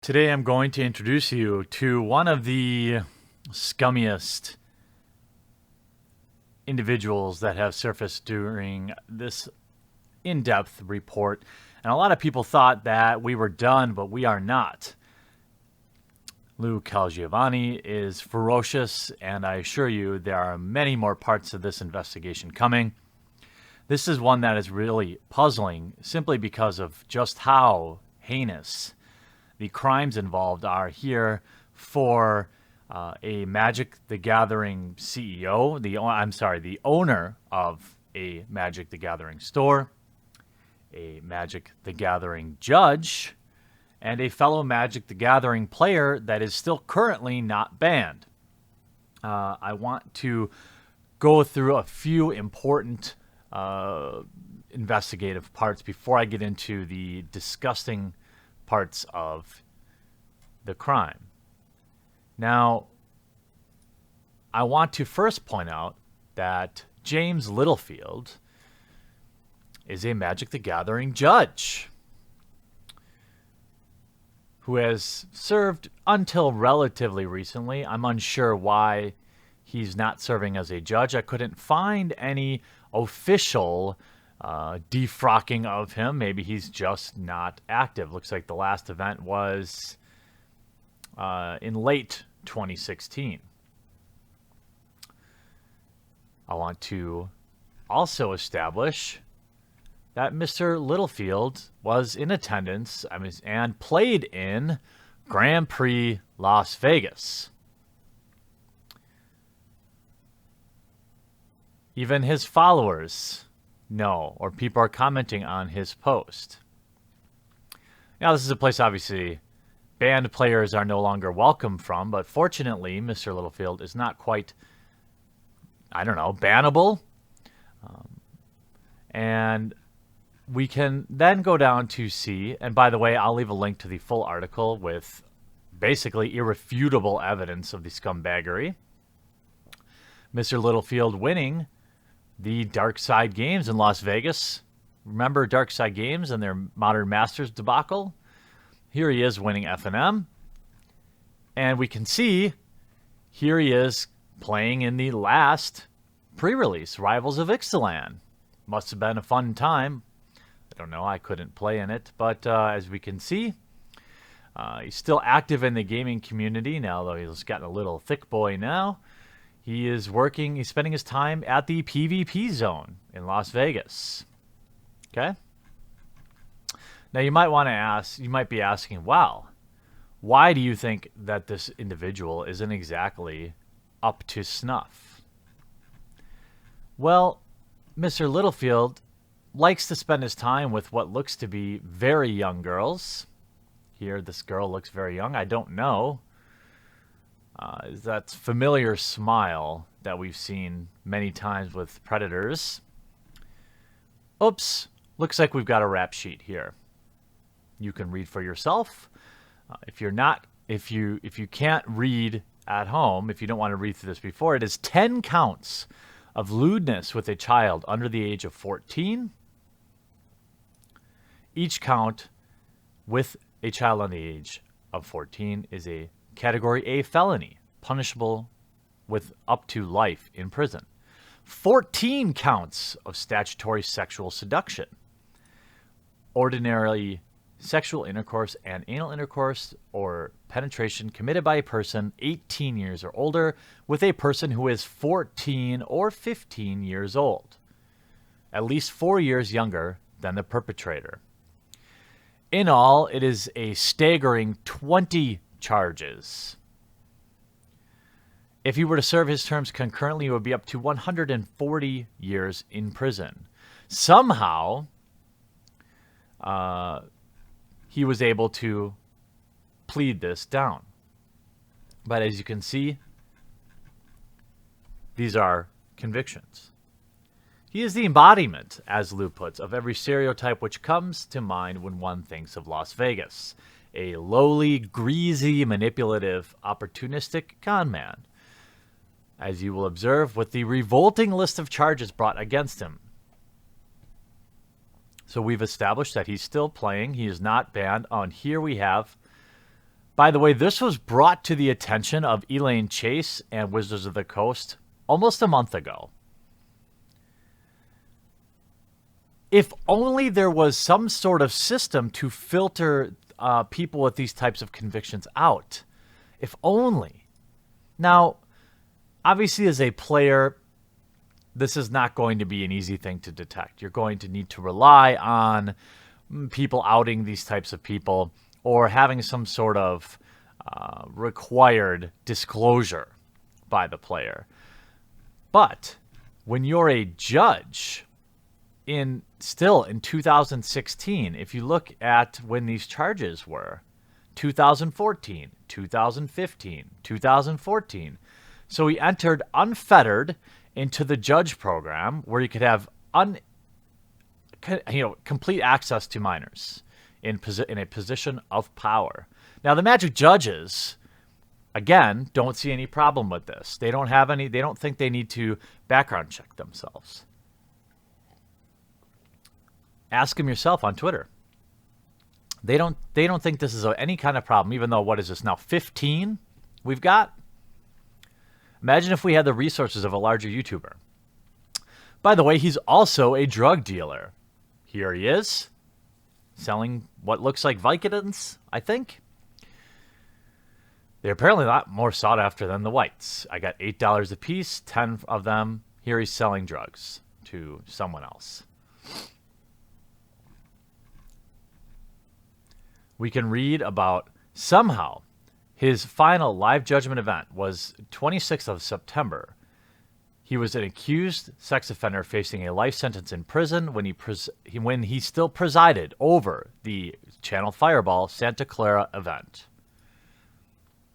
Today I'm going to introduce you to one of the scummiest individuals that have surfaced during this in-depth report. And a lot of people thought that we were done, but we are not. Lou Calgiovanni is ferocious, and I assure you there are many more parts of this investigation coming. This is one that is really puzzling simply because of just how heinous the crimes involved are here for a Magic the Gathering CEO, the owner of a Magic the Gathering store, a Magic the Gathering judge, and a fellow Magic the Gathering player that is still currently not banned. I want to go through a few important investigative parts before I get into the disgusting parts of the crime. Now, I want to first point out that James Littlefield is a Magic the Gathering judge who has served until relatively recently. I'm unsure why he's not serving as a judge. I couldn't find any official defrocking of him. Maybe he's just not active. Looks like the last event was in late 2016. I want to also establish that Mr. Littlefield was in attendance and played in Grand Prix Las Vegas. Even his followers know, or people are commenting on his post. Now, this is a place, obviously, banned players are no longer welcome from, but fortunately, Mr. Littlefield is not quite, bannable. And we can then go down to see, and by the way, I'll leave a link to the full article with basically irrefutable evidence of the scumbaggery. Mr. Littlefield winning the Dark Side Games in Las Vegas. Remember Dark Side Games and their Modern Masters debacle? Here he is winning FNM. And we can see here he is playing in the last pre-release, Rivals of Ixalan. Must have been a fun time. I don't know, I couldn't play in it. But as we can see, he's still active in the gaming community now, though he's gotten a little thick boy now. He is working, he's spending his time at the PvP zone in Las Vegas. Okay? Now you might be asking, wow, why do you think that this individual isn't exactly up to snuff? Well, Mr. Littlefield likes to spend his time with what looks to be very young girls. Here, this girl looks very young. I don't know. That familiar smile that we've seen many times with predators. Oops, looks like we've got a rap sheet here. You can read for yourself. If you can't read at home, if you don't want to read through this before, it is 10 counts of lewdness with a child under the age of 14. Each count with a child under the age of 14 is a Category A felony, punishable with up to life in prison. 14 counts of statutory sexual seduction. Ordinarily, sexual intercourse and anal intercourse or penetration committed by a person 18 years or older with a person who is 14 or 15 years old, at least 4 years younger than the perpetrator. In all, it is a staggering 20 charges. If he were to serve his terms concurrently, it would be up to 140 years in prison. Somehow, he was able to plead this down. But as you can see, these are convictions. He is the embodiment, as Lou puts, of every stereotype which comes to mind when one thinks of Las Vegas. A lowly, greasy, manipulative, opportunistic con man. As you will observe with the revolting list of charges brought against him. So we've established that he's still playing. He is not banned. On here we have By the way, this was brought to the attention of Elaine Chase and Wizards of the Coast almost a month ago. If only there was some sort of system to filter people with these types of convictions out. If only. Now, obviously as a player, this is not going to be an easy thing to detect. You're going to need to rely on people outing these types of people or having some sort of required disclosure by the player. But when you're a judge still in 2016, if you look at when these charges were, 2014, 2015, 2014. So he entered unfettered into the judge program where you could have complete access to minors in a position of power. Now, the Magic judges, again, don't see any problem with this. They don't think they need to background check themselves. Ask them yourself on Twitter. They don't think this is any kind of problem, even though, what is this now, 15 we've got? Imagine if we had the resources of a larger YouTuber. By the way, he's also a drug dealer. Here he is, selling what looks like Vicodins, I think. They're apparently a lot more sought after than the whites. I got $8 a piece, 10 of them. Here he's selling drugs to someone else. We can read about somehow his final live judgment event was 26th of September. He was an accused sex offender facing a life sentence in prison when he still presided over the Channel Fireball Santa Clara event.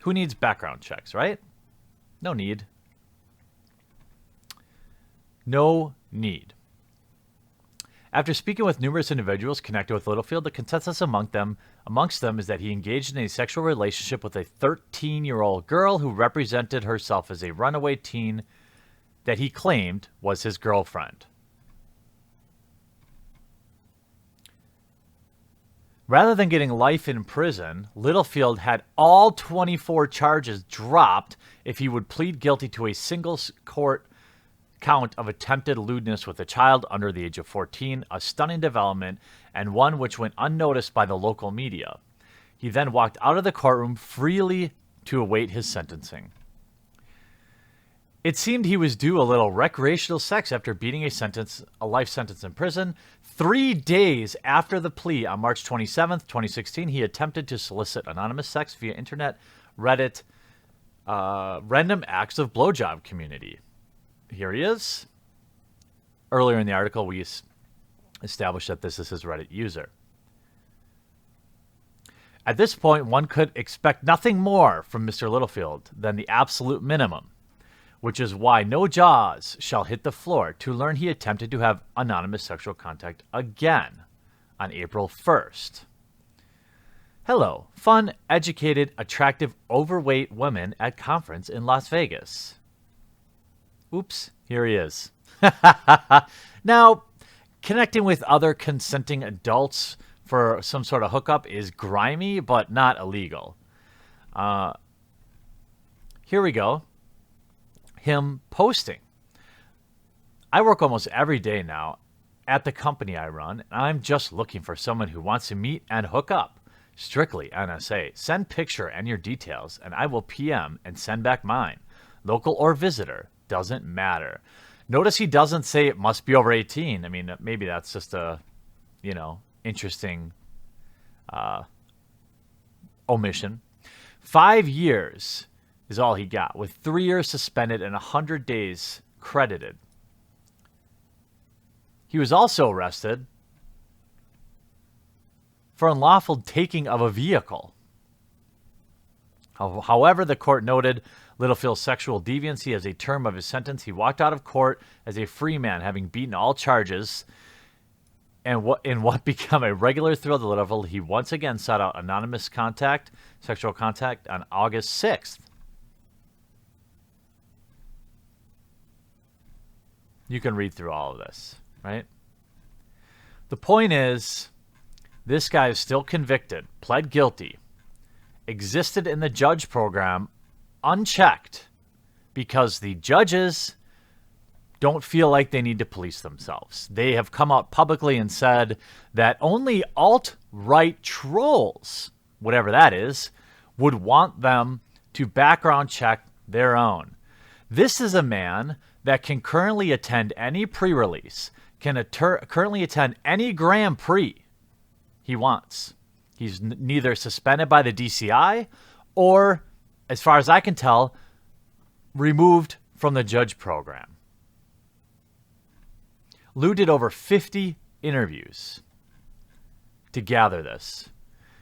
Who needs background checks, right? No need. No need. After speaking with numerous individuals connected with Littlefield, the consensus amongst them is that he engaged in a sexual relationship with a 13-year-old girl who represented herself as a runaway teen that he claimed was his girlfriend. Rather than getting life in prison, Littlefield had all 24 charges dropped if he would plead guilty to a single court count of attempted lewdness with a child under the age of 14, a stunning development, and one which went unnoticed by the local media. He then walked out of the courtroom freely to await his sentencing. It seemed he was due a little recreational sex after beating a life sentence in prison. 3 days after the plea on March 27th, 2016, he attempted to solicit anonymous sex via internet, Reddit, random acts of blowjob community. Here he is. Earlier in the article, we established that this is his Reddit user. At this point, one could expect nothing more from Mr. Littlefield than the absolute minimum, which is why no jaws shall hit the floor to learn he attempted to have anonymous sexual contact again on April 1st. Hello, fun, educated, attractive, overweight women at conference in Las Vegas. Oops, here he is. Now, connecting with other consenting adults for some sort of hookup is grimy, but not illegal. Here we go. Him posting. I work almost every day now at the company I run, and I'm just looking for someone who wants to meet and hook up. Strictly NSA. Send picture and your details, and I will PM and send back mine. Local or visitor. Doesn't matter. Notice he doesn't say it must be over 18. I mean, maybe that's just a, interesting omission. 5 years is all he got, with 3 years suspended and 100 days credited. He was also arrested for unlawful taking of a vehicle. However, the court noted Littlefield's sexual deviancy as a term of his sentence. He walked out of court as a free man, having beaten all charges. And in what became a regular thrill to Littlefield, he once again sought out anonymous sexual contact on August 6th. You can read through all of this, right? The point is, this guy is still convicted, pled guilty, existed in the judge program unchecked because the judges don't feel like they need to police themselves. They have come out publicly and said that only alt-right trolls, whatever that is, would want them to background check their own. This is a man that can currently attend any pre-release, can currently attend any Grand Prix he wants. He's neither suspended by the DCI or, as far as I can tell, removed from the judge program. Lou did over 50 interviews to gather this.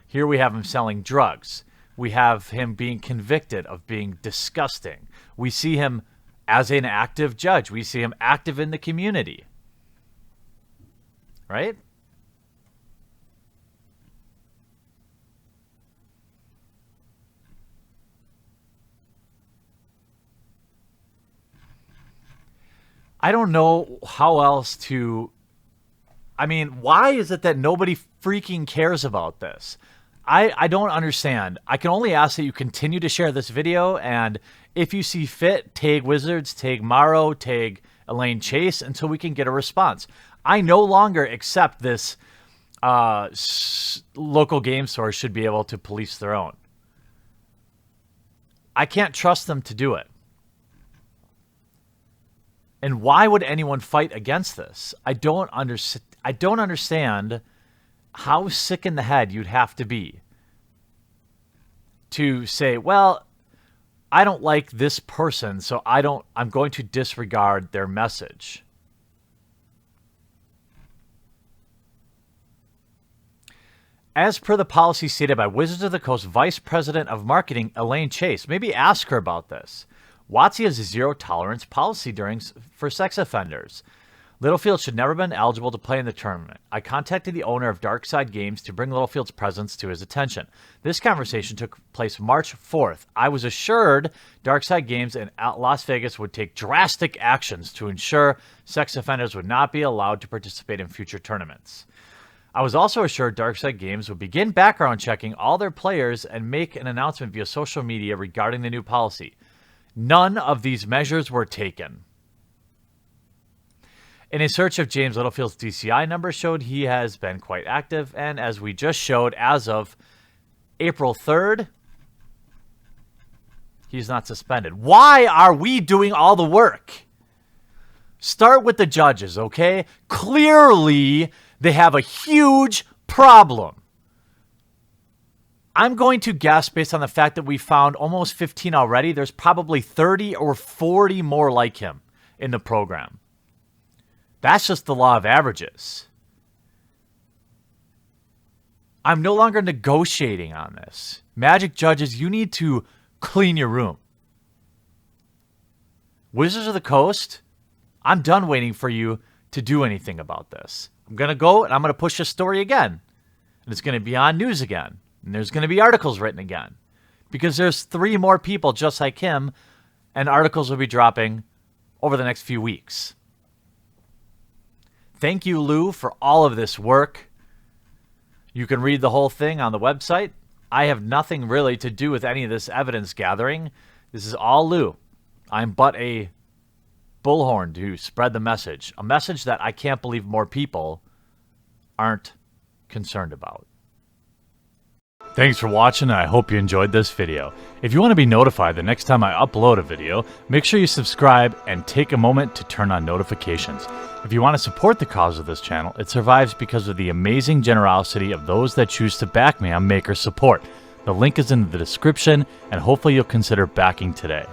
Here we have him selling drugs. We have him being convicted of being disgusting. We see him as an active judge. We see him active in the community. Right? I don't know how else to... I mean, why is it that nobody freaking cares about this? I don't understand. I can only ask that you continue to share this video, and if you see fit, tag Wizards, tag Morrow, tag Elaine Chase until we can get a response. I no longer accept this local game stores should be able to police their own. I can't trust them to do it. And why would anyone fight against this? I don't understand how sick in the head you'd have to be to say, well, I don't like this person, so I'm going to disregard their message. As per the policy stated by Wizards of the Coast Vice President of Marketing, Elaine Chase, maybe ask her about this. WotC has a zero-tolerance policy for sex offenders. Littlefield should never have been eligible to play in the tournament. I contacted the owner of Darkside Games to bring Littlefield's presence to his attention. This conversation took place March 4th. I was assured Darkside Games in Las Vegas would take drastic actions to ensure sex offenders would not be allowed to participate in future tournaments. I was also assured Darkside Games would begin background checking all their players and make an announcement via social media regarding the new policy. None of these measures were taken. In a search of James Littlefield's DCI number showed he has been quite active, and as we just showed, as of April 3rd, he's not suspended. Why are we doing all the work? Start with the judges, okay? Clearly, they have a huge problem. I'm going to guess, based on the fact that we found almost 15 already, there's probably 30 or 40 more like him in the program. That's just the law of averages. I'm no longer negotiating on this. Magic judges, you need to clean your room. Wizards of the Coast, I'm done waiting for you to do anything about this. I'm going to go and I'm going to push this story again. And it's going to be on news again. And there's going to be articles written again. Because there's 3 more people just like him, and articles will be dropping over the next few weeks. Thank you, Lou, for all of this work. You can read the whole thing on the website. I have nothing really to do with any of this evidence gathering. This is all Lou. I'm but a bullhorn to spread the message. A message that I can't believe more people aren't concerned about. Thanks for watching, and I hope you enjoyed this video. If you want to be notified the next time I upload a video, make sure you subscribe and take a moment to turn on notifications. If you want to support the cause of this channel, it survives because of the amazing generosity of those that choose to back me on Maker Support. The link is in the description, and hopefully you'll consider backing today.